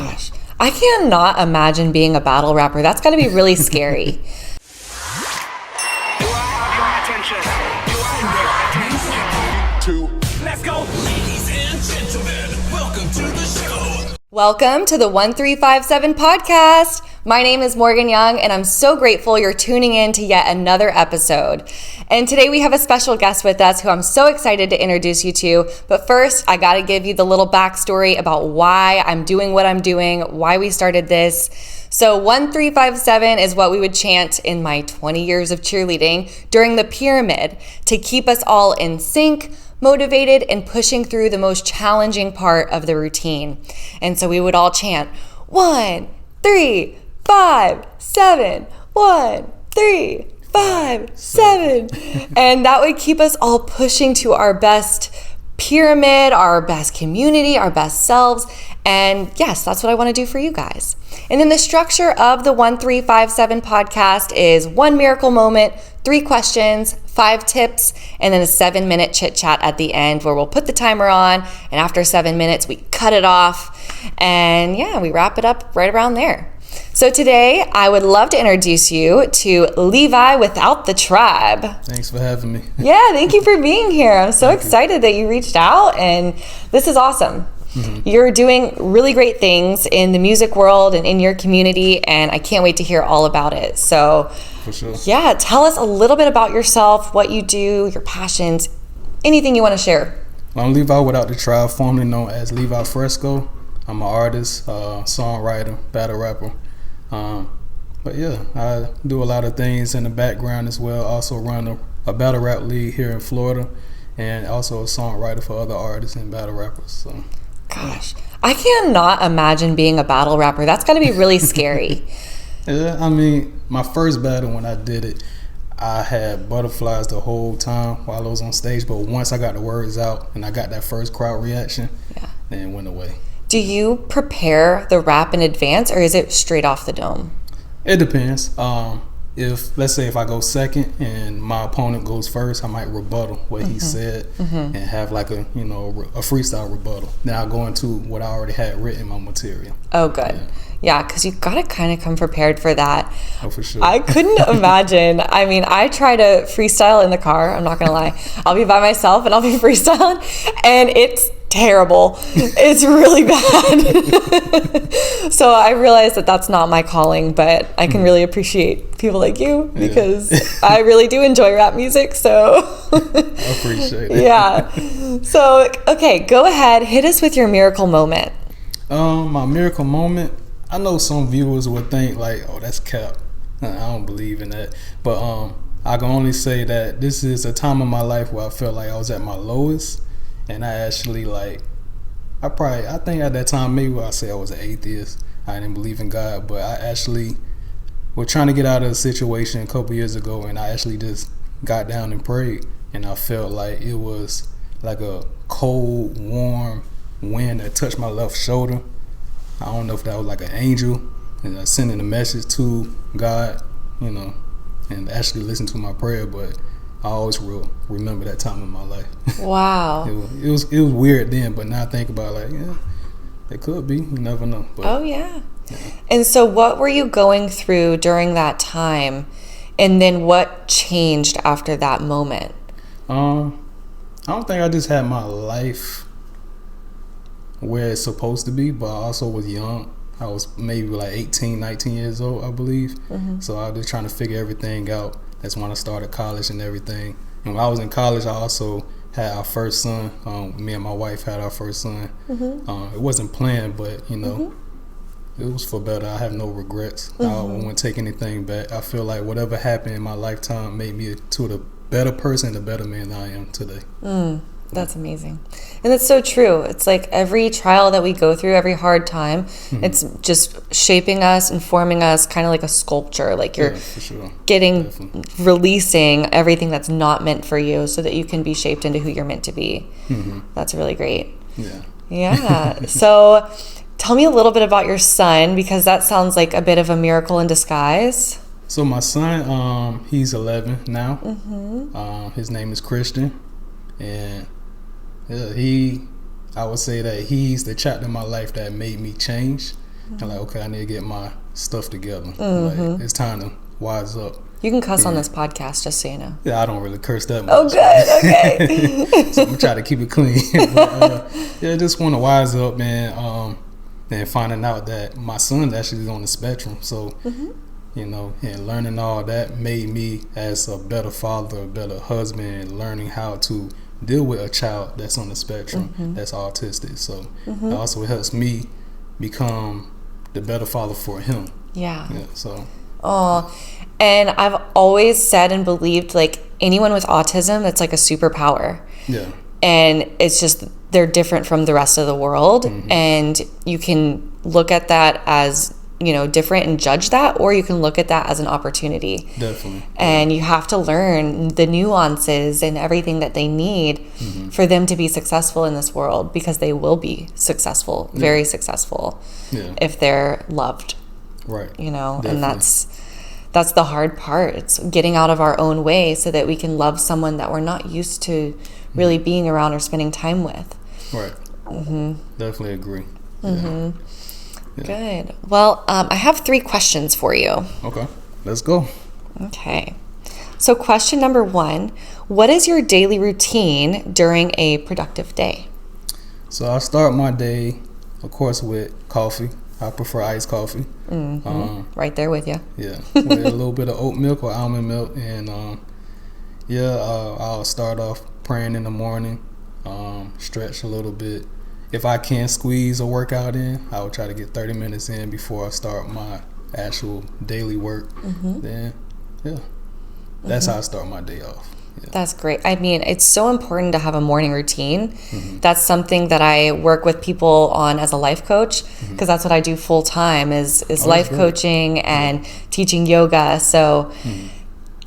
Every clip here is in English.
Gosh, I cannot imagine being a battle rapper. That's got to be really scary. Let's go. Ladies and gentlemen, welcome to the show. Welcome to the 1357 podcast. My name is Morgan Young, and I'm so grateful you're tuning in to yet another episode. And today we have a special guest with us who I'm so excited to introduce you to. But first, I got to give you the little backstory about why I'm doing what I'm doing, why we started this. So 1357 is what we would chant in my 20 years of cheerleading during the pyramid to keep us all in sync, motivated, and pushing through the most challenging part of the routine. And so we would all chant 1, 3, 5, 7, 1, 3, 5, 7. And that would keep us all pushing to our best pyramid, our best community, our best selves. And yes, that's what I want to do for you guys. And then the structure of the 1357 podcast is 1 miracle moment, 3 questions, 5 tips, and then a 7-minute chit chat at the end where we'll put the timer on. And after 7 minutes, we cut it off. And yeah, we wrap it up right around there. So today, I would love to introduce you to Levi Without the Tribe. Thanks for having me. Yeah, thank you for being here. I'm so excited that you reached out, and this is awesome. Mm-hmm. You're doing really great things in the music world and in your community, and I can't wait to hear all about it. So, for sure. Yeah, tell us a little bit about yourself, what you do, your passions, anything you want to share. Well, I'm Levi Without the Tribe, formerly known as Levi Fresco. I'm an artist, songwriter, battle rapper. But yeah, I do a lot of things in the background as well. Also run a battle rap league here in Florida, and also a songwriter for other artists and battle rappers. So, gosh, I cannot imagine being a battle rapper. That's got to be really scary. Yeah, I mean, my first battle when I did it, I had butterflies the whole time while I was on stage. But once I got the words out and I got that first crowd reaction, then it went away. Do you prepare the rap in advance, or is it straight off the dome? It depends. If let's say if I go second and my opponent goes first, I might rebuttal what he said and have like a freestyle rebuttal. Then I'll go into what I already had written in my material. Oh, good. Yeah, because you got to kind of come prepared for that. Oh, for sure. I couldn't imagine. I mean, I try to freestyle in the car. I'm not going to lie. I'll be by myself and I'll be freestyling, and it's terrible. It's really bad. So I realized that that's not my calling, but I can really appreciate people like you because I really do enjoy rap music. So I appreciate it. Yeah. So, okay, go ahead. Hit us with your miracle moment. My miracle moment, I know some viewers would think like, oh, that's cap. I don't believe in that. But I can only say that this is a time in my life where I felt like I was at my lowest. And I actually I think at that time maybe I say I was an atheist. I didn't believe in God, but I actually was trying to get out of a situation a couple years ago, and I actually just got down and prayed, and I felt like it was like a cold, warm wind that touched my left shoulder. I don't know if that was like an angel, and I sending a message to God, and actually listen to my prayer, but I always will remember that time in my life. Wow. It was weird then, but now I think about it could be. You never know. But, oh, yeah. And so what were you going through during that time? And then what changed after that moment? I don't think I just had my life where it's supposed to be, but I also was young. I was maybe like 18, 19 years old, I believe. So I was just trying to figure everything out. That's when I started college and everything. And when I was in college, I also had our first son. Me and my wife had our first son. It wasn't planned, but it was for better. I have no regrets. I won't take anything back. I feel like whatever happened in my lifetime made me to the better person, the better man I am today. That's amazing. And that's so true. It's like every trial that we go through, every hard time, it's just shaping us and forming us kind of like a sculpture. Like you're releasing everything that's not meant for you so that you can be shaped into who you're meant to be. That's really great. Yeah. So tell me a little bit about your son, because that sounds like a bit of a miracle in disguise. So my son, he's 11 now. His name is Christian. And I would say that he's the chapter in my life that made me change. and like, okay, I need to get my stuff together. Like, it's time to wise up. You can cuss on this podcast, just so you know. Yeah, I don't really curse that much. Oh, good. Okay. So I'm gonna try to keep it clean. But, yeah, just want to wise up, man. And finding out that my son's actually on the spectrum. So, you know, and learning all that made me as a better father, a better husband, and learning how to deal with a child that's on the spectrum, that's autistic. So it also helps me become the better father for him. Yeah. So. Oh, and I've always said and believed, like, anyone with autism, it's like a superpower. Yeah. And it's just, they're different from the rest of the world. And you can look at that as, you know, different and judge that, or you can look at that as an opportunity. Definitely. And you have to learn the nuances and everything that they need for them to be successful in this world, because they will be successful, very successful, if they're loved. Right. You know, Definitely. and that's the hard part. It's getting out of our own way so that we can love someone that we're not used to really being around or spending time with. Right. Definitely agree. Yeah. Good. Well, I have 3 questions for you. Okay. Let's go. Okay. So question number 1, what is your daily routine during a productive day? So I start my day, of course, with coffee. I prefer iced coffee. Right there with you. Yeah, with a little bit of oat milk or almond milk, and I'll start off praying in the morning, stretch a little bit. If I can squeeze a workout in, I will try to get 30 minutes in before I start my actual daily work. Then, that's how I start my day off. Yeah. That's great. I mean, it's so important to have a morning routine. That's something that I work with people on as a life coach, because that's what I do full time is life coaching and teaching yoga. So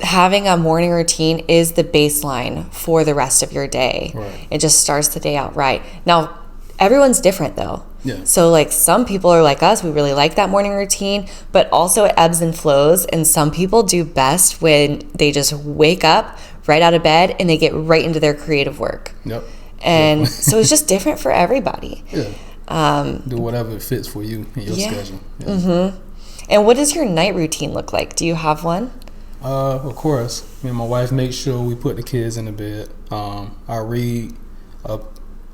having a morning routine is the baseline for the rest of your day. Right. It just starts the day out right. Now, everyone's different though. Yeah. So like some people are like us, we really like that morning routine, but also it ebbs and flows. And some people do best when they just wake up right out of bed and they get right into their creative work. Yep. And so it's just different for everybody. Yeah. Do whatever fits for you in your schedule. Yeah. And what does your night routine look like? Do you have one? Of course. Me and my wife make sure we put the kids in the bed. I read a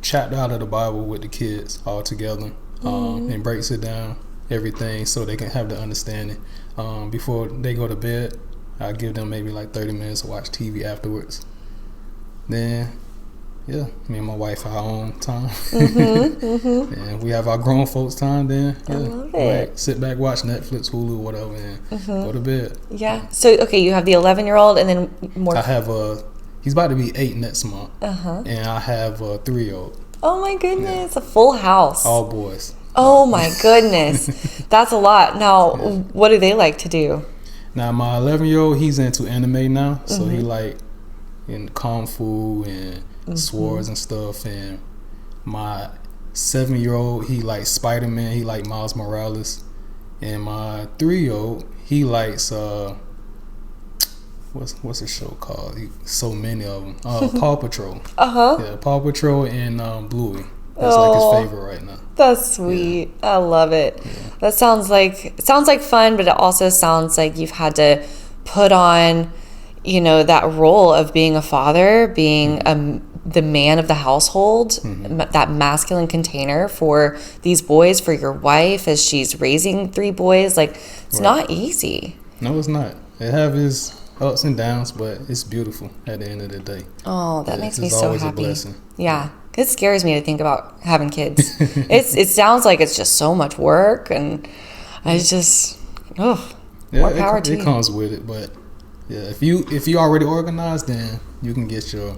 chapter out of the Bible with the kids all together, and breaks it down, everything, so they can have the understanding. Before they go to bed, I give them maybe like 30 minutes to watch TV afterwards. Then, me and my wife our own time. And we have our grown folks time then. I love it. Like, sit back, watch Netflix, Hulu, whatever, and go to bed. Yeah. So, okay, you have the 11-year-old and then more. I have he's about to be 8 next month. And I have a 3-year-old. Oh my goodness, a full house. All boys. Oh my goodness. That's a lot. Now, what do they like to do? Now, my 11-year-old, he's into anime now. So he like in kung fu and swords and stuff. And my 7-year-old, he likes Spider-Man. He like Miles Morales. And my 3-year-old, he likes what's the show called? So many of them. Paw Patrol. Yeah, Paw Patrol and Bluey. That's like his favorite right now. That's sweet. Yeah. I love it. Yeah. That sounds like fun, but it also sounds like you've had to put on, you know, that role of being a father, being the man of the household, that masculine container for these boys, for your wife as she's raising 3 boys. Like, it's not easy. No, it's not. It have its ups and downs, but it's beautiful at the end of the day. Oh, that makes me so happy. It's always a blessing. Yeah. It scares me to think about having kids. It sounds like it's just so much work, and I just, more power to you. It comes with it, but if you already organized, then you can get your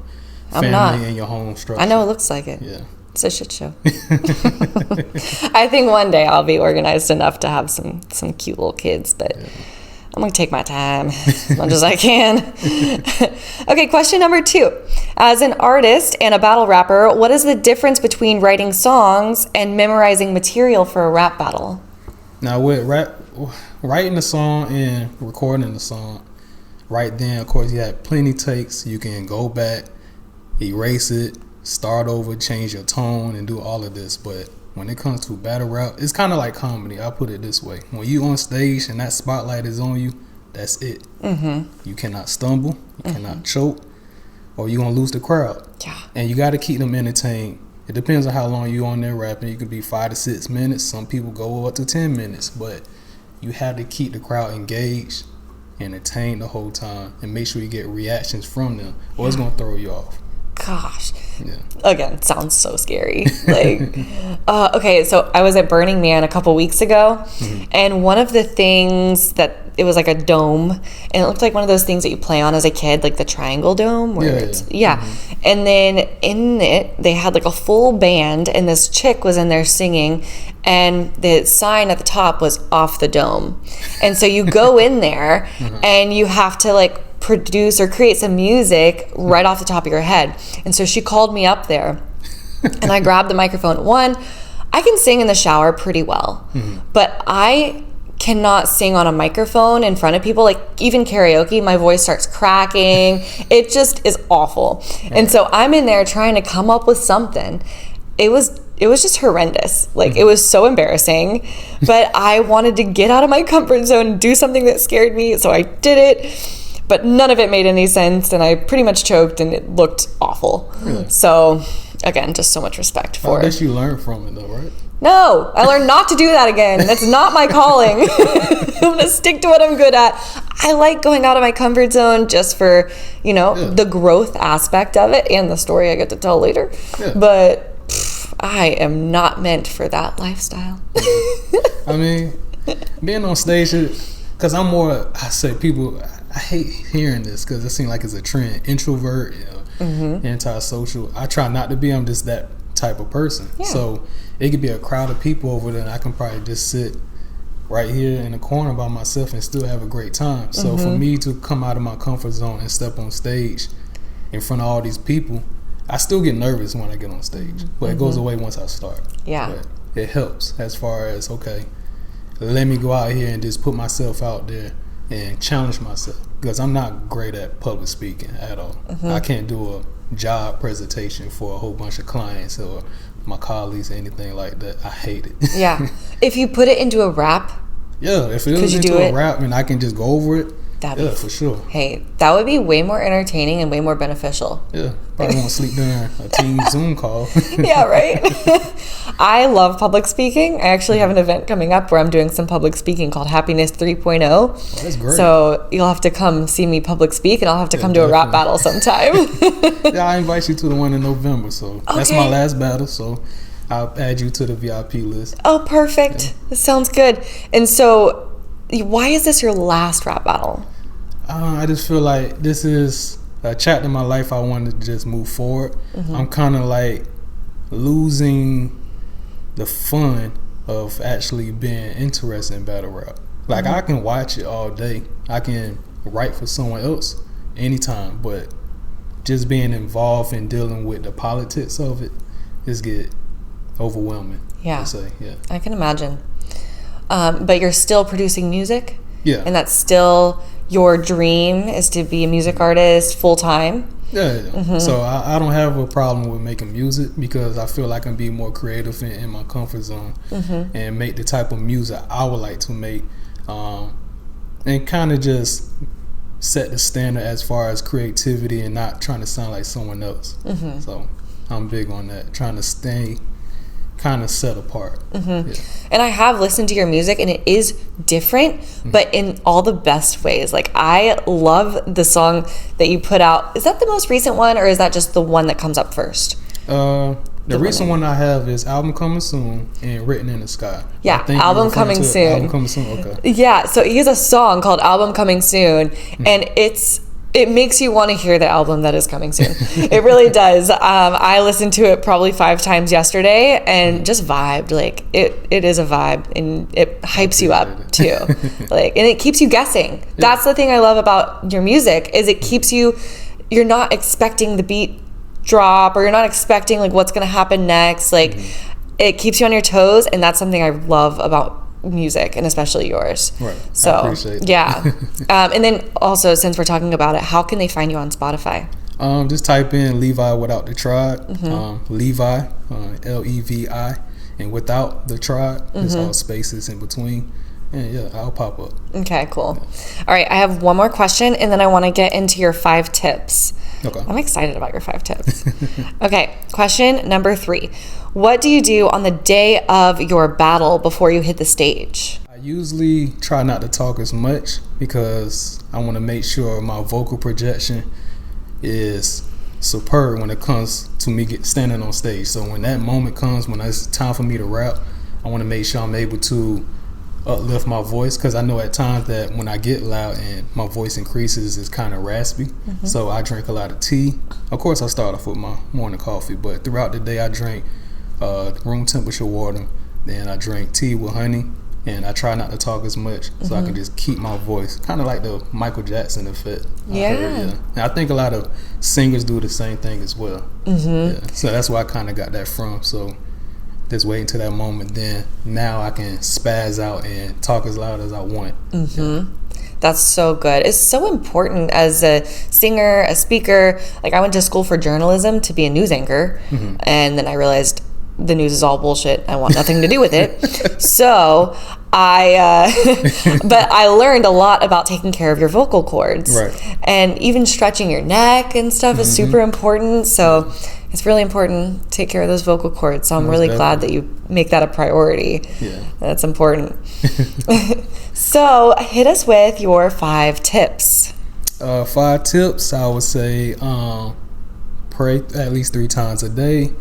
family and your home structure. I know it looks like it. Yeah. It's a shit show. I think one day I'll be organized enough to have some cute little kids, but I'm going to take my time as much as I can. Okay, question number 2. As an artist and a battle rapper, what is the difference between writing songs and memorizing material for a rap battle? Now, with writing the song and recording the song, right then, of course, you have plenty takes. You can go back, erase it, start over, change your tone, and do all of this. But when it comes to battle rap, it's kind of like comedy. I put it this way: when you on stage and that spotlight is on you, that's it. You cannot stumble, you cannot choke, or you're gonna lose the crowd. Yeah. And you got to keep them entertained. It depends on how long you on there rapping. You could be 5 to 6 minutes. Some people go up to 10 minutes, but you have to keep the crowd engaged, entertained the whole time, and make sure you get reactions from them, or it's gonna throw you off. Gosh. Yeah. Again, sounds so scary. Like, okay, so I was at Burning Man a couple weeks ago, and one of the things that it was like a dome, and it looked like one of those things that you play on as a kid, like the triangle dome, where and then in it they had like a full band, and this chick was in there singing, and the sign at the top was off the dome, and so you go in there and you have to like produce or create some music right off the top of your head. And so she called me up there and I grabbed the microphone. One, I can sing in the shower pretty well, but I cannot sing on a microphone in front of people. Like even karaoke, my voice starts cracking. It just is awful. And so I'm in there trying to come up with something. It was just horrendous. Like it was so embarrassing, but I wanted to get out of my comfort zone and do something that scared me. So I did it. But none of it made any sense, and I pretty much choked, and it looked awful. Really? So, again, just so much respect for it. I guess you learned from it, though, right? No, I learned not to do that again. That's not my calling. I'm going to stick to what I'm good at. I like going out of my comfort zone just for, the growth aspect of it and the story I get to tell later. Yeah. But I am not meant for that lifestyle. I mean, being on stage, because I'm more, I say people... I hate hearing this because it seems like it's a trend. Introvert, antisocial. I try not to be. I'm just that type of person. Yeah. So it could be a crowd of people over there, and I can probably just sit right here in the corner by myself and still have a great time. So for me to come out of my comfort zone and step on stage in front of all these people, I still get nervous when I get on stage, but it goes away once I start. Yeah. But it helps as far as, okay, let me go out here and just put myself out there and challenge myself, because I'm not great at public speaking at all. I can't do a job presentation for a whole bunch of clients or my colleagues or anything like that. I hate it. Yeah. If you put it into a rap, if it was into a rap and I can just go over it, for sure. Hey, that would be way more entertaining and way more beneficial. Yeah, probably won't sleep during a team Zoom call. Yeah, right? I love public speaking. I actually have an event coming up where I'm doing some public speaking called Happiness 3.0. Oh, that's great. So you'll have to come see me public speak, and I'll have to come to a rap battle sometime. Yeah, I invite you to the one in November, so that's my last battle, so I'll add you to the VIP list. Oh, perfect. Yeah. That sounds good. And so why is this your last rap battle? I just feel like this is a chapter in my life I wanted to just move forward. I'm kind of like losing the fun of actually being interested in battle rap. Like I can watch it all day. I can write for someone else anytime, but just being involved in dealing with the politics of it just get overwhelming. Yeah. I can imagine. But you're still producing music? Yeah. And that's still your dream, is to be a music artist full time? Yeah. So I don't have a problem with making music, because I feel like I can be more creative in my comfort zone and make the type of music I would like to make, and kind of just set the standard as far as creativity and not trying to sound like someone else. So I'm big on that, trying to stay kind of set apart. Yeah. And I have listened to your music, and it is different, but in all the best ways. Like I love the song that you put out. Is that the most recent one, or is that just the one that comes up first? The recent one I have is Album Coming Soon and Written in the Sky. Yeah, Album Coming Soon. Album Coming Soon, okay. Yeah, so he has a song called Album Coming Soon, and it makes you want to hear the album that is coming soon. It really does. I listened to it probably 5 times yesterday and just vibed. Like it is a vibe, and it hypes you up too. And it keeps you guessing. Yeah. That's the thing I love about your music, is it keeps you're not expecting the beat drop, or you're not expecting like what's going to happen next. Like it keeps you on your toes, and that's something I love about music, and especially yours. Right. So I appreciate that. Yeah. And then also, since we're talking about it, how can they find you on Spotify? Just type in Levi Without the Tribe. Levi, Levi, and Without the Tribe. There's all spaces in between. And yeah, I'll pop up. Okay, cool. All right, I have one more question, and then I want to get into your 5 tips. Okay. I'm excited about your 5 tips. Okay, question number 3. What do you do on the day of your battle before you hit the stage? I usually try not to talk as much because I want to make sure my vocal projection is superb when it comes to me standing on stage. So when that moment comes, when it's time for me to rap, I want to make sure I'm able to uplift my voice, because I know at times that when I get loud and my voice increases, it's kind of raspy. So I drink a lot of tea. Of course, I start off with my morning coffee, but throughout the day I drink room temperature water, then I drink tea with honey, and I try not to talk as much so I can just keep my voice, kind of like the Michael Jackson effect. Yeah. And I think a lot of singers do the same thing as well. Yeah. So that's where I kind of got that from. So just wait until that moment, then now I can spaz out and talk as loud as I want. Yeah. That's so good. It's so important as a singer, a speaker. Like, I went to school for journalism to be a news anchor, and then I realized the news is all bullshit. I want nothing to do with it. So but I learned a lot about taking care of your vocal cords. Right. And even stretching your neck and stuff is super important. So it's really important to take care of those vocal cords. So I'm really glad that you make that a priority. Yeah. That's important. So hit us with your 5 tips. 5 tips, I would say pray at least 3 times a day.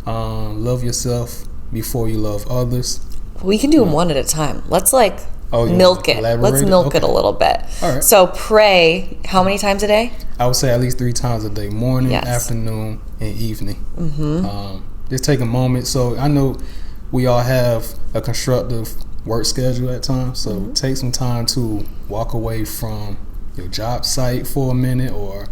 Love yourself before you love others. We can do them one at a time. Let's milk it. Let's milk it a little bit. All right. So pray how many times a day? I would say at least 3 times a day: morning, afternoon, and evening. Just take a moment. So I know we all have a constructive work schedule at times. So take some time to walk away from your job site for a minute, or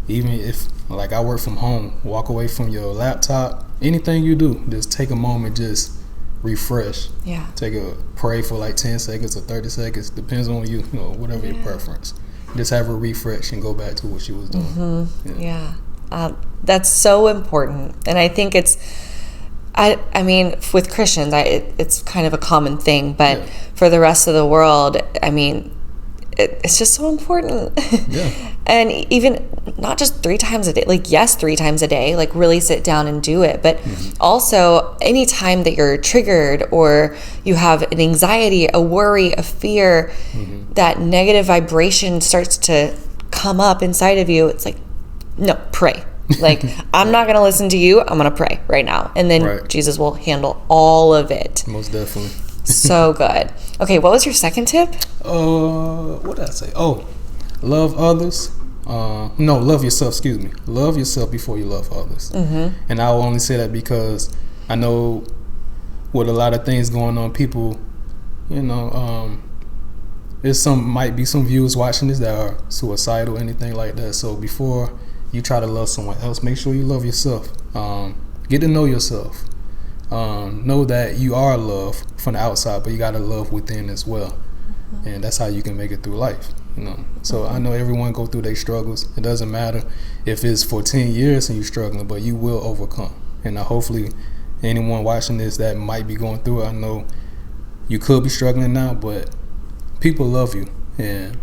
even if, like, I work from home, walk away from your laptop. Anything you do, just take a moment, just refresh. Yeah. Pray for like 10 seconds or 30 seconds, depends on you, whatever your preference. Just have a refresh and go back to what you was doing. That's so important. And I think it's, I mean, with Christians, it's kind of a common thing, but for the rest of the world, I mean, it's just so important. Yeah. And even not just 3 times a day, like, yes, 3 times a day, like, really sit down and do it. But also anytime that you're triggered or you have an anxiety, a worry, a fear, that negative vibration starts to come up inside of you, it's like, no, pray. Like, I'm not going to listen to you. I'm going to pray right now. And then Jesus will handle all of it. Most definitely. So good. Okay, what was your second tip? What did I say? Oh, love others. Love yourself, excuse me. Love yourself before you love others. And I will only say that because I know with a lot of things going on, people, might be some viewers watching this that are suicidal, anything like that. So before you try to love someone else, make sure you love yourself. Get to know yourself. Know that you are loved from the outside, but you got to love within as well. And that's how you can make it through life, So I know everyone go through their struggles. It doesn't matter if it's for 10 years and you're struggling, but you will overcome. And hopefully anyone watching this that might be going through it, I know you could be struggling now, but people love you, and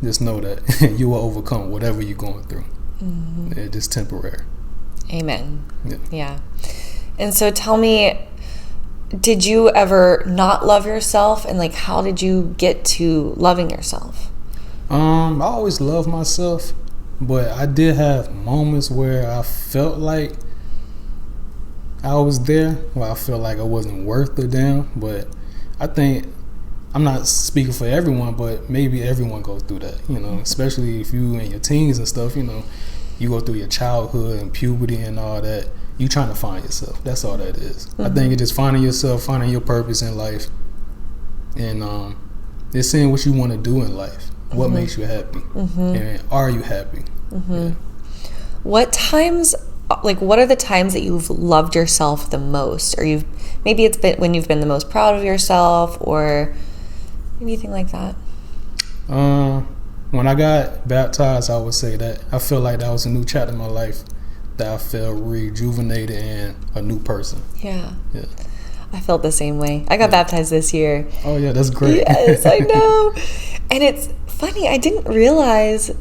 just know that you will overcome whatever you're going through. It's just temporary. Amen. Yeah. And so tell me, did you ever not love yourself, and like, how did you get to loving yourself? I always loved myself, but I did have moments where I felt like I was there, where I felt like I wasn't worth the damn. But I think, I'm not speaking for everyone, but maybe everyone goes through that, especially if you in your teens and stuff, you go through your childhood and puberty and all that. You trying to find yourself. That's all that is. I think it's just finding yourself, finding your purpose in life, and it's seeing what you want to do in life. What makes you happy, and are you happy? What are the times that you've loved yourself the most, or maybe it's been when you've been the most proud of yourself, or anything like that? When I got baptized, I would say that I feel like that was a new chapter in my life, that I felt rejuvenated and a new person. Yeah. I felt the same way. I got baptized this year. Oh yeah, that's great. Yes, I know. And it's funny, I didn't realize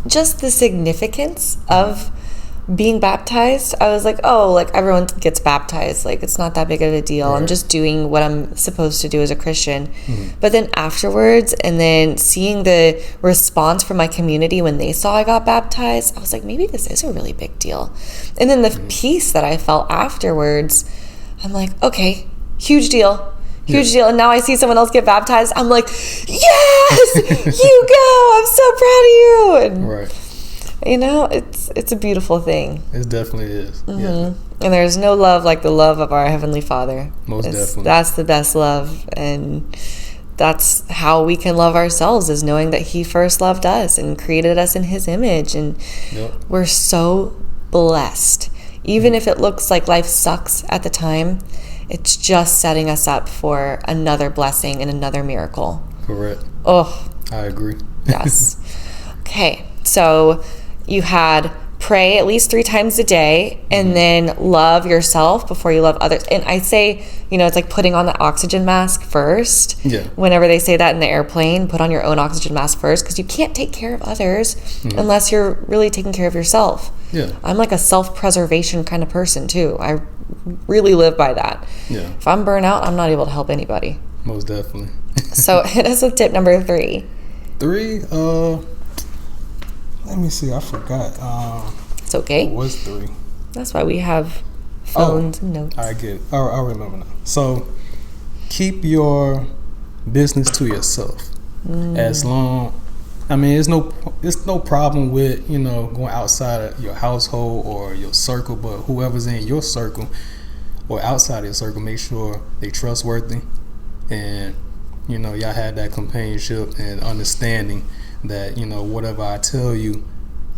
just the significance of being baptized. I was like, oh, like everyone gets baptized. Like it's not that big of a deal. Right. I'm just doing what I'm supposed to do as a Christian. But then afterwards, and then seeing the response from my community when they saw I got baptized, I was like, maybe this is a really big deal. And then the peace that I felt afterwards, I'm like, okay, huge deal. Huge deal. And now I see someone else get baptized. I'm like, yes, you go. I'm so proud of you. And, Right. you know, it's a beautiful thing. It definitely is. Yeah. And there's no love like the love of our Heavenly Father. Most definitely. That's the best love. And that's how we can love ourselves, is knowing that He first loved us and created us in His image. And we're so blessed. Even if it looks like life sucks at the time, it's just setting us up for another blessing and another miracle. Correct. Oh, I agree. yes. Okay, so you had pray at least 3 times a day, and then love yourself before you love others. And I say, you know, it's like putting on the oxygen mask first. Yeah. Whenever they say that in the airplane, put on your own oxygen mask first, because you can't take care of others unless you're really taking care of yourself. Yeah. I'm like a self-preservation kind of person too. I really live by that. Yeah. If I'm burnt out, I'm not able to help anybody. Most definitely. So hit us with tip number 3. 3, let me see, I forgot. It's okay. What was 3? That's why we have phones and notes. I get it. I'll remember now. So keep your business to yourself. As long, I mean, it's no problem with, you know, going outside of your household or your circle, but whoever's in your circle or outside of your circle, make sure they trustworthy, and, you know, y'all had that companionship and understanding that, you know, whatever I tell you,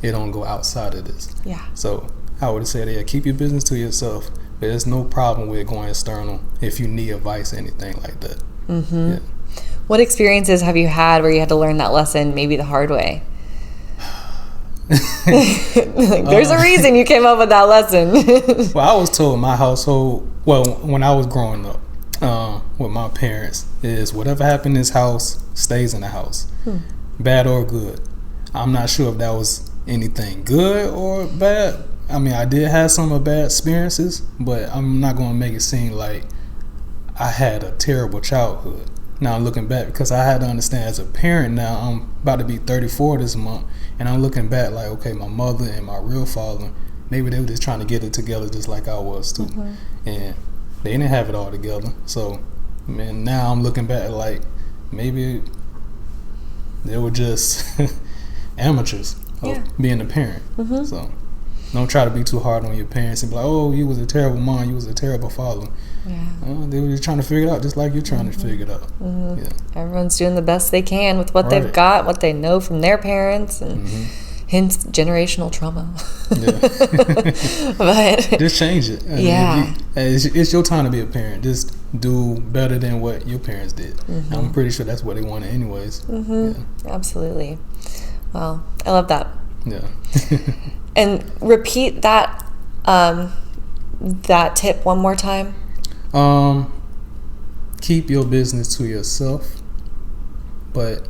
it don't go outside of this. Yeah. So I would say that, yeah, keep your business to yourself, but there's no problem with going external if you need advice or anything like that. Yeah. What experiences have you had where you had to learn that lesson maybe the hard way? Like, there's a reason you came up with that lesson. Well, I was told in my household, well, when I was growing up with my parents, is whatever happened in this house stays in the house, bad or good. I'm not sure if that was anything good or bad. I mean, I did have some bad experiences, but I'm not going to make it seem like I had a terrible childhood. Now, looking back, because I had to understand as a parent now, I'm about to be 34 this month, and I'm looking back like, okay, my mother and my real father, maybe they were just trying to get it together just like I was too. And they didn't have it all together. So, man, now I'm looking back like maybe they were just amateurs of being a parent. So don't try to be too hard on your parents and be like, oh, you was a terrible mom, you was a terrible father. They were just trying to figure it out just like you're trying to figure it out. Everyone's doing the best they can with what they've got, what they know from their parents, and hence generational trauma. But just change it. I mean, it's your time to be a parent. Just do better than what your parents did. I'm pretty sure that's what they wanted anyways. Absolutely. Well, I love that. Yeah. And repeat that that tip one more time. Keep your business to yourself, but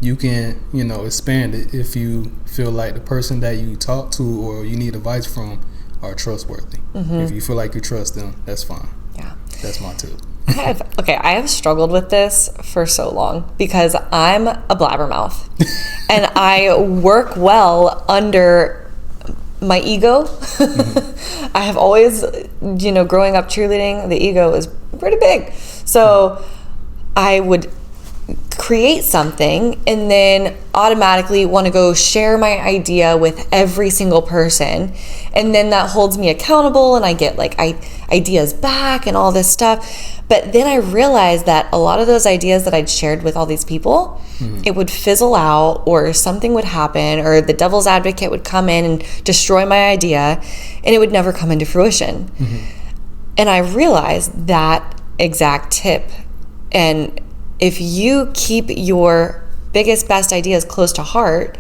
you can, you know, expand it if you feel like the person that you talk to or you need advice from are trustworthy. If you feel like you trust them, that's fine. Yeah, that's my tip. I have struggled with this for so long because I'm a blabbermouth and I work well under my ego. I have always, you know, growing up cheerleading, the ego is pretty big. So I would create something and then automatically want to go share my idea with every single person, and then that holds me accountable and I get like ideas back and all this stuff. But then I realized that a lot of those ideas that I'd shared with all these people, it would fizzle out, or something would happen, or the devil's advocate would come in and destroy my idea, and it would never come into fruition. And I realized that exact tip. And if you keep your biggest, best ideas close to heart,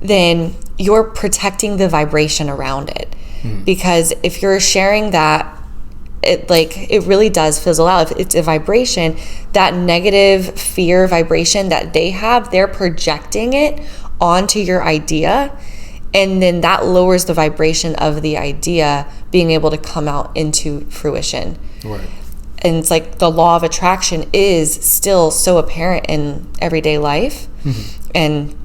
then you're protecting the vibration around it. Because if you're sharing that it really does fizzle out. If it's a vibration, that negative fear vibration that they have, they're projecting it onto your idea, and then that lowers the vibration of the idea being able to come out into fruition. Right. And it's like the law of attraction is still so apparent in everyday life. Mm-hmm. And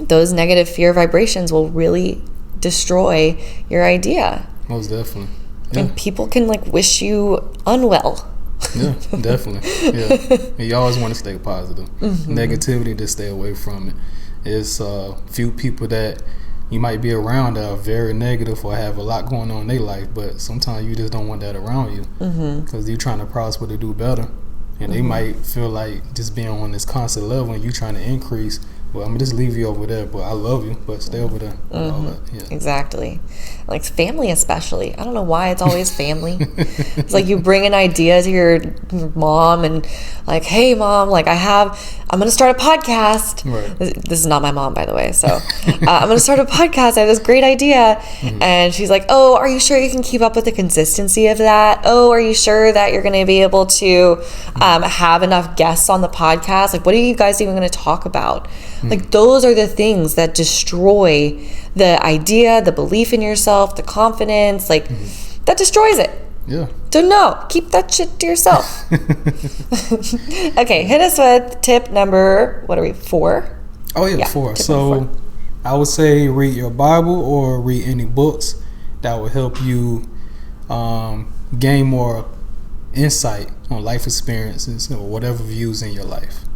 those negative fear vibrations will really destroy your idea. Most definitely. Yeah. And people can like wish you unwell. Yeah, definitely. Yeah. And you always want to stay positive. Mm-hmm. Negativity, to stay away from it. It's few people that you might be around that are very negative or have a lot going on in their life, but sometimes you just don't want that around you because you're trying to prosper to do better. And they might feel like just being on this constant level and you trying to increase. Well, I'm gonna just leave you over there, but I love you, but stay over there. All that. Yeah. Exactly. Like family especially. I don't know why it's always family. It's like you bring an idea to your mom and like, hey mom, like I'm gonna start a podcast. Right. This is not my mom, by the way. So I'm gonna start a podcast. I have this great idea. And she's like, oh, are you sure you can keep up with the consistency of that? Oh, are you sure that you're gonna be able to have enough guests on the podcast? Like, what are you guys even gonna talk about? Like, those are the things that destroy the idea, the belief in yourself, the confidence, like, that destroys it. Yeah. So no, keep that shit to yourself. Okay, hit us with tip number, 4? Oh, yeah, 4. Tip So, number 4. I would say read your Bible or read any books that will help you gain more insight on life experiences or whatever views in your life.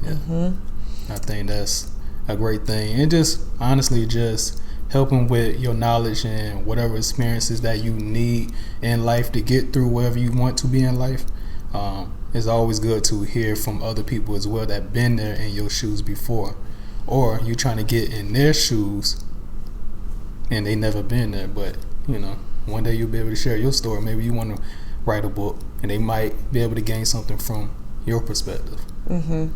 Yeah. I think that's a great thing. And just honestly just helping with your knowledge and whatever experiences that you need in life to get through wherever you want to be in life. It's always good to hear from other people as well that been there in your shoes before, or you trying to get in their shoes and they never been there, but one day you'll be able to share your story. Maybe you want to write a book and they might be able to gain something from your perspective.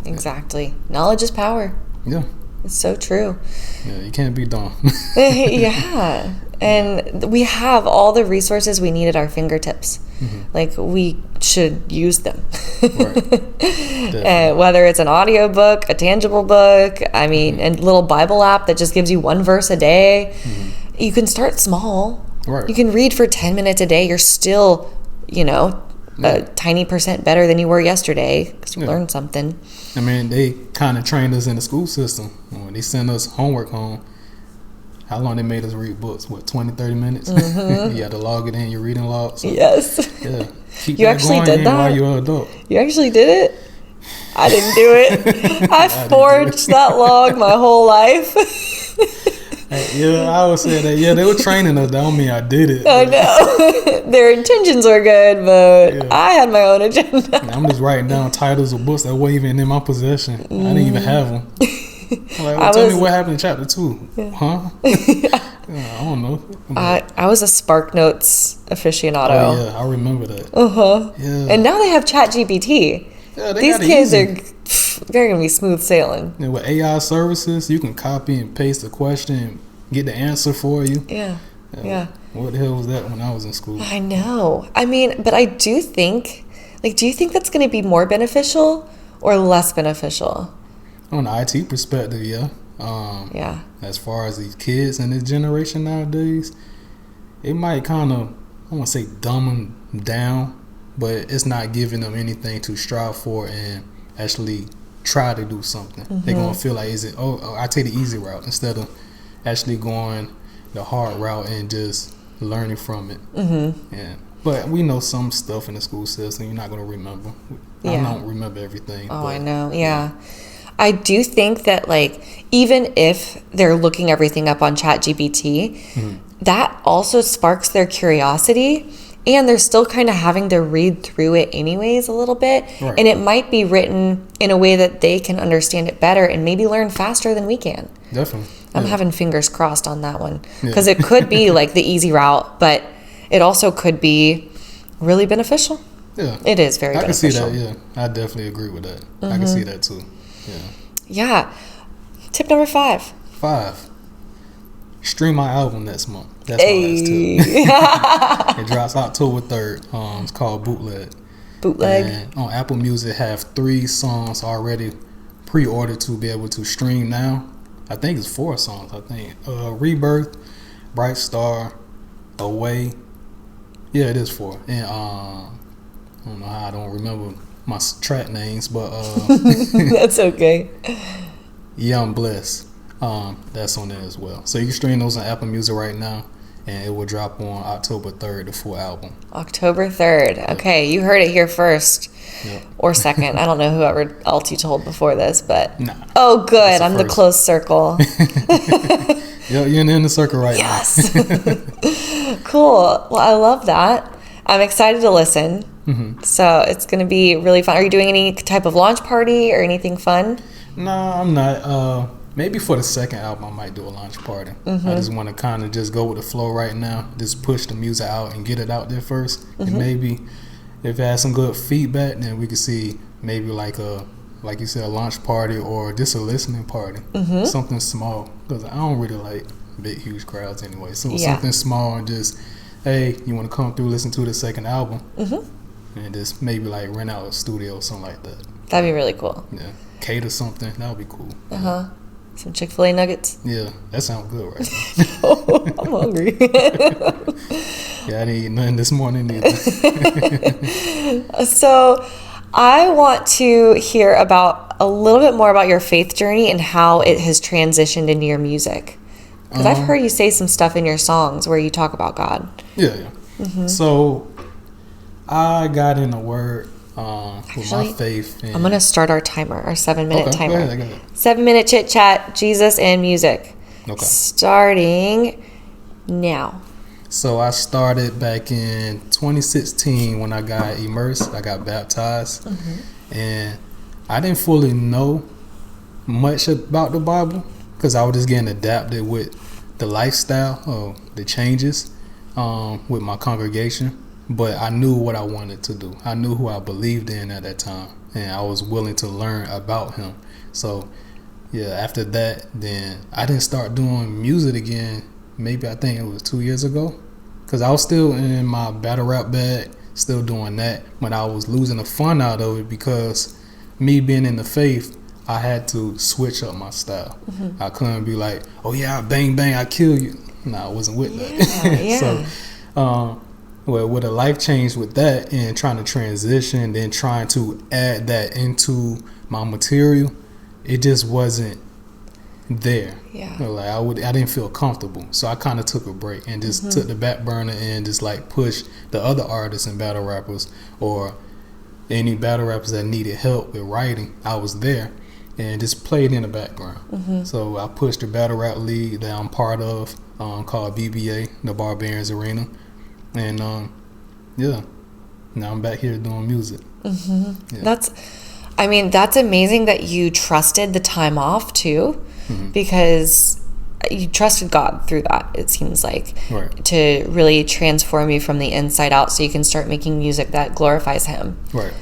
Exactly. Knowledge is power. Yeah. It's so true. Yeah, you can't be dumb. Yeah. And we have all the resources we need at our fingertips. Like, we should use them. Right. Whether it's an audio book, a tangible book, I mean, a little Bible app that just gives you one verse a day. You can start small. Right. You can read for 10 minutes a day. You're still, a tiny percent better than you were yesterday because you learned something. I mean, they kind of trained us in the school system. When they send us homework home, how long they made us read books? What, 20, 30 minutes? You had to log it in, your reading log. So, yes. Yeah. Keep You that actually going did that? while you're an adult. You actually did it? I didn't do it. I forged that log my whole life. Yeah, I would say that. Yeah, they were training us. That don't mean I did it. I know. Their intentions were good, but I had my own agenda. I'm just writing down titles of books that weren't even in my possession. I didn't even have them. Tell me what happened in chapter 2. Huh? I don't know. I was a SparkNotes aficionado. Oh, yeah, I remember that. Yeah. And now they have ChatGPT. Yeah, These kids they're going to be smooth sailing. And with AI services, you can copy and paste the question and get the answer for you. Yeah. What the hell was that when I was in school? I know. I mean, but I do think, do you think that's going to be more beneficial or less beneficial? On the IT perspective, yeah. As far as these kids and this generation nowadays, it might kind of, I want to say dumb them down, but it's not giving them anything to strive for and actually try to do something. They're going to feel like, I take the easy route instead of actually going the hard route and just learning from it. Yeah. But we know some stuff in the school system you're not going to remember. I don't remember everything. Oh, I know. Yeah. I do think that, even if they're looking everything up on ChatGPT, that also sparks their curiosity, and they're still kind of having to read through it anyways a little bit. Right. And it might be written in a way that they can understand it better and maybe learn faster than we can. Definitely. I'm having fingers crossed on that one, because it could be the easy route, but it also could be really beneficial. Yeah. It is very beneficial. I can see that, yeah. I definitely agree with that. I can see that too. Yeah. Yeah. Tip number 5. stream my album next month. That's my last tip. It drops October 3rd. It's called Bootleg. And on Apple Music, have 3 songs already pre-ordered to be able to stream now. I think it's 4 songs. Rebirth, Bright Star, Away. Yeah, it is 4. And I don't know how I don't remember my track names, but that's okay. Young Bless. That's on there as well. So you can stream those on Apple Music right now, and it will drop on October 3rd, the full album. October 3rd. Okay, you heard it here first. Yep. Or second. I don't know whoever else you told before this, but... Nah. Oh, good. I'm first. the close circle. You're in the circle right now. Yes. Cool. Well, I love that. I'm excited to listen. Mm-hmm. So it's going to be really fun. Are you doing any type of launch party or anything fun? No, I'm not. Maybe for the second album, I might do a launch party. Mm-hmm. I just want to kind of just go with the flow right now. Just push the music out and get it out there first. Mm-hmm. And maybe if it has some good feedback, then we can see maybe like you said, a launch party or just a listening party. Mm-hmm. Something small. Because I don't really like big, huge crowds anyway. So something small and just, hey, you want to come through, listen to the second album. Mm-hmm. And just maybe like rent out a studio or something like that. That'd be really cool. Yeah. Cater something. That would be cool. Uh-huh. Some Chick-fil-A nuggets. Yeah, that sounds good right now. Oh, I'm hungry. Yeah, I didn't eat nothing this morning either. So I want to hear about a little bit more about your faith journey and how it has transitioned into your music. Because I've heard you say some stuff in your songs where you talk about God. Yeah. Mm-hmm. So I got in the Word with my faith. I'm going to start our timer, our 7-minute timer. Go ahead. 7-minute chit chat, Jesus and music. Okay. Starting now. So I started back in 2016 when I got immersed. I got baptized. Mm-hmm. And I didn't fully know much about the Bible because I was just getting adapted with the lifestyle, the changes with my congregation. But I knew what I wanted to do. I knew who I believed in at that time. And I was willing to learn about him. So, yeah, after that, then I didn't start doing music again. Maybe I think it was 2 years ago. Because I was still in my battle rap bag, still doing that. But I was losing the fun out of it because me being in the faith, I had to switch up my style. Mm-hmm. I couldn't be like, oh, yeah, bang, bang, I kill you. No, I wasn't with that. Yeah. So, well, with a life change with that and trying to transition, then trying to add that into my material, it just wasn't there. Yeah. Like I didn't feel comfortable, so I kind of took a break and just took the back burner and just like pushed the other artists and battle rappers or any battle rappers that needed help with writing. I was there and just played in the background. Mm-hmm. So I pushed the battle rap league that I'm part of, called BBA, the Barbarians Arena. And now I'm back here doing music. Mm-hmm. Yeah. That's amazing that you trusted the time off too, because you trusted God through that, it seems like, to really transform you from the inside out so you can start making music that glorifies him. Right.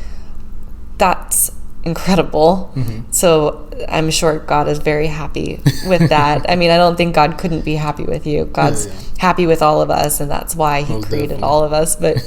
That's incredible. Mm-hmm. So I'm sure God is very happy with that. I don't think God couldn't be happy with you. God's happy with all of us, and that's why he created all of us. But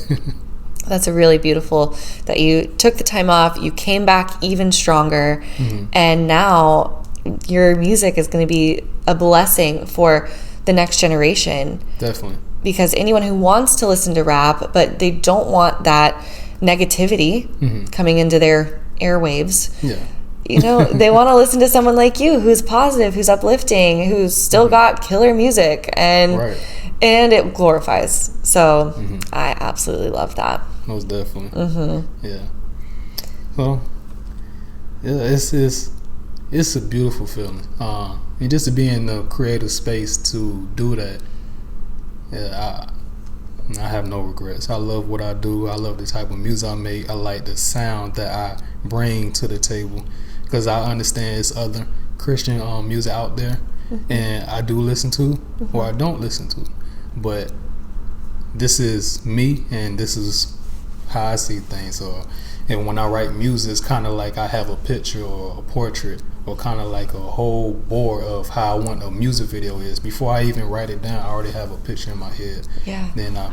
that's a really beautiful that you took the time off, you came back even stronger, and now your music is going to be a blessing for the next generation. Definitely. Because anyone who wants to listen to rap, but they don't want that negativity coming into their airwaves. Yeah. They want to listen to someone like you who's positive, who's uplifting, who's still got killer music and it glorifies. So I absolutely love that. Most definitely. Yeah. So it's a beautiful feeling. And just to be in the creative space to do that, I have no regrets. I love what I do. I love the type of music I make. I like the sound that I bring to the table because I understand it's other Christian music out there, and I do listen to or I don't listen to. But this is me, and this is how I see things. And when I write music, it's kind of like I have a picture or a portrait or kind of like a whole board of how I want a music video is. Before I even write it down, I already have a picture in my head. Yeah. Then I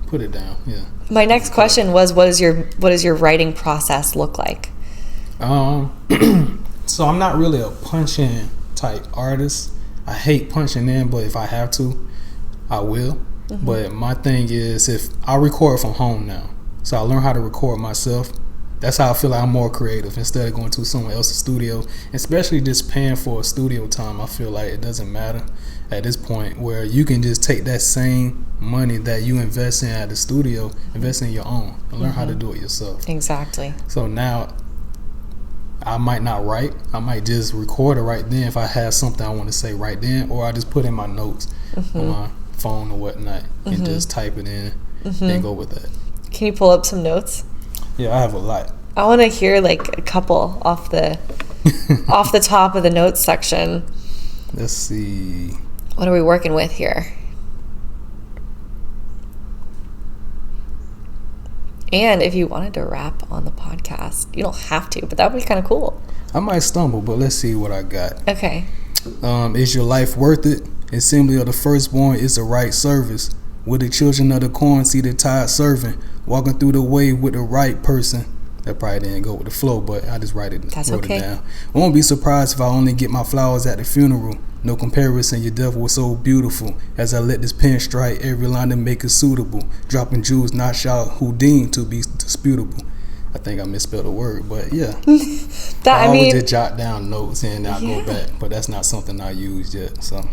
put it down. Yeah. My next question was, what does your writing process look like? So I'm not really a punch-in type artist. I hate punching in, but if I have to, I will. Mm-hmm. But my thing is, if I record from home now, so I learn how to record myself. That's how I feel like I'm more creative instead of going to someone else's studio, especially just paying for a studio time. I feel like it doesn't matter at this point, where you can just take that same money that you invest in at the studio, invest in your own, and learn how to do it yourself. Exactly. So now I might not write. I might just record it right then if I have something I want to say right then, or I just put in my notes on my phone or whatnot and just type it in and go with that. Can you pull up some notes? Yeah, I have a lot. I want to hear like a couple off the off the top of the notes section. Let's see. What are we working with here? And if you wanted to rap on the podcast, you don't have to, but that would be kind of cool. I might stumble, but let's see what I got. Okay. Is your life worth it? Assembly of the firstborn is the right service. Will the children of the corn see the tide serving? Walking through the way with the right person. That probably didn't go with the flow, but I just wrote it down. Won't be surprised if I only get my flowers at the funeral. No comparison, your death was so beautiful. As I let this pen strike every line to make it suitable. Dropping jewels, not shout who deemed to be disputable. I think I misspelled a word, but yeah. I always just jot down notes and I'll go back, but that's not something I use yet. So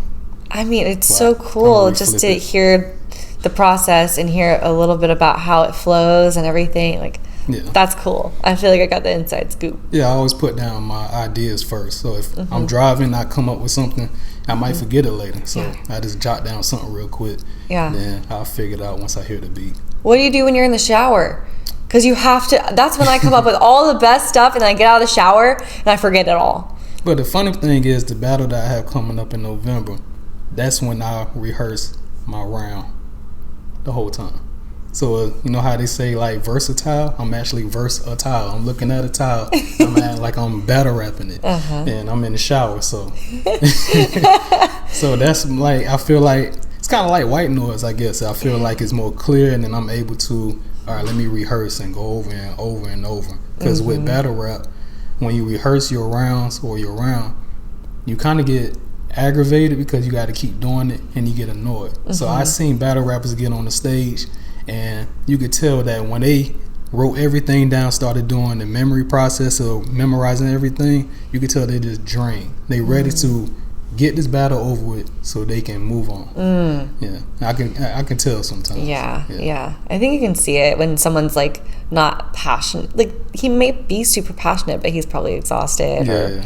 I mean, it's so cool just to hear the process and hear a little bit about how it flows and everything. Like, that's cool. I feel like I got the inside scoop. Yeah, I always put down my ideas first. So if I'm driving, I come up with something, I might forget it later. So I just jot down something real quick. Yeah. Then I'll figure it out once I hear the beat. What do you do when you're in the shower? Because you have to, that's when I come up with all the best stuff and then I get out of the shower and I forget it all. But the funny thing is, the battle that I have coming up in November, that's when I rehearse my round the whole time. So you know how they say like versatile? I'm actually versatile. I'm looking at a tile. I'm battle rapping it, and I'm in the shower. So, so that's like, I feel like it's kind of like white noise. I guess I feel like it's more clear, and then I'm able to, all right, let me rehearse and go over and over and over. Because with battle rap, when you rehearse your rounds or your round, you kind of get aggravated because you got to keep doing it and you get annoyed. So I seen battle rappers get on the stage and you could tell that when they wrote everything down, started doing the memory process of memorizing everything, you could tell they just drained. They ready to get this battle over with so they can move on. Yeah, I can tell sometimes. Yeah. I think you can see it when someone's like not passionate. Like he may be super passionate, but he's probably exhausted or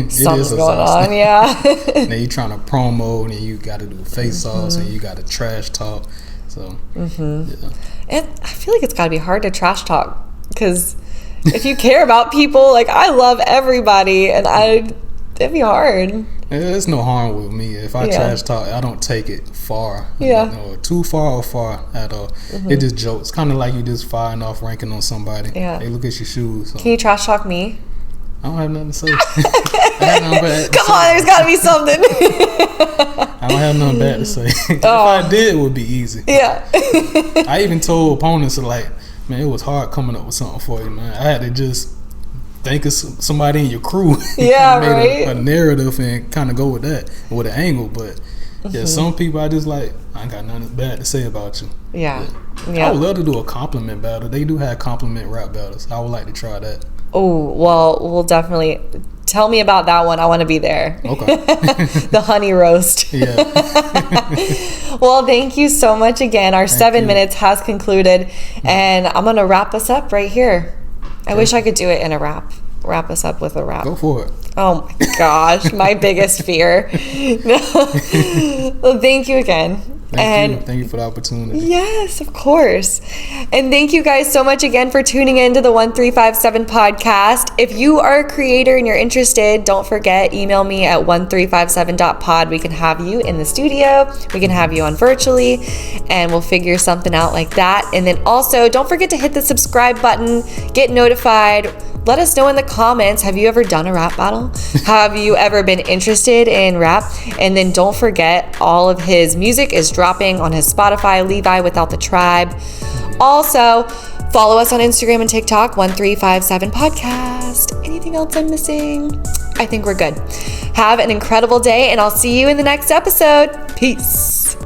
something's going on. Yeah. And then you're trying to promo, and then you got to do face-offs, and you got to trash talk. So and I feel like it's got to be hard to trash talk because if you care about people, like I love everybody, and it'd be hard. There's no harm with me. If I trash talk, I don't take it far. Or too far or far at all. It just jokes. Kind of like you just firing off ranking on somebody. Yeah. Hey, look at your shoes. So. Can you trash talk me? I don't have nothing to say. I have nothing bad to Come on, there's got to be something. I don't have nothing bad to say. If I did, it would be easy. Yeah. I even told opponents, like, man, it was hard coming up with something for you, man. I had to just think of somebody in your crew. Yeah, made a narrative and kind of go with that, with an angle. But some people I just like, I ain't got nothing bad to say about you. Yeah. I would love to do a compliment battle. They do have compliment rap battles. I would like to try that. Oh, well, we'll definitely tell me about that one. I want to be there. Okay. The honey roast. Yeah. Well, thank you so much again. Our 7 minutes has concluded, and I'm going to wrap us up right here. I wish I could do it in a rap. Wrap us up with a rap. Go for it. Oh my gosh, my biggest fear. Well, thank you again. Thank you for the opportunity. Yes, of course. And thank you guys so much again for tuning in to the 1357 podcast. If you are a creator and you're interested, don't forget, email me at 1357.pod. We can have you in the studio. We can have you on virtually, and we'll figure something out like that. And then also, don't forget to hit the subscribe button, get notified let us know in the comments, have you ever done a rap battle? Have you ever been interested in rap? And then don't forget, all of his music is dropping on his Spotify, Levi Without the Tribe. Also, follow us on Instagram and TikTok, 1357 Podcast. Anything else I'm missing? I think we're good. Have an incredible day, and I'll see you in the next episode. Peace.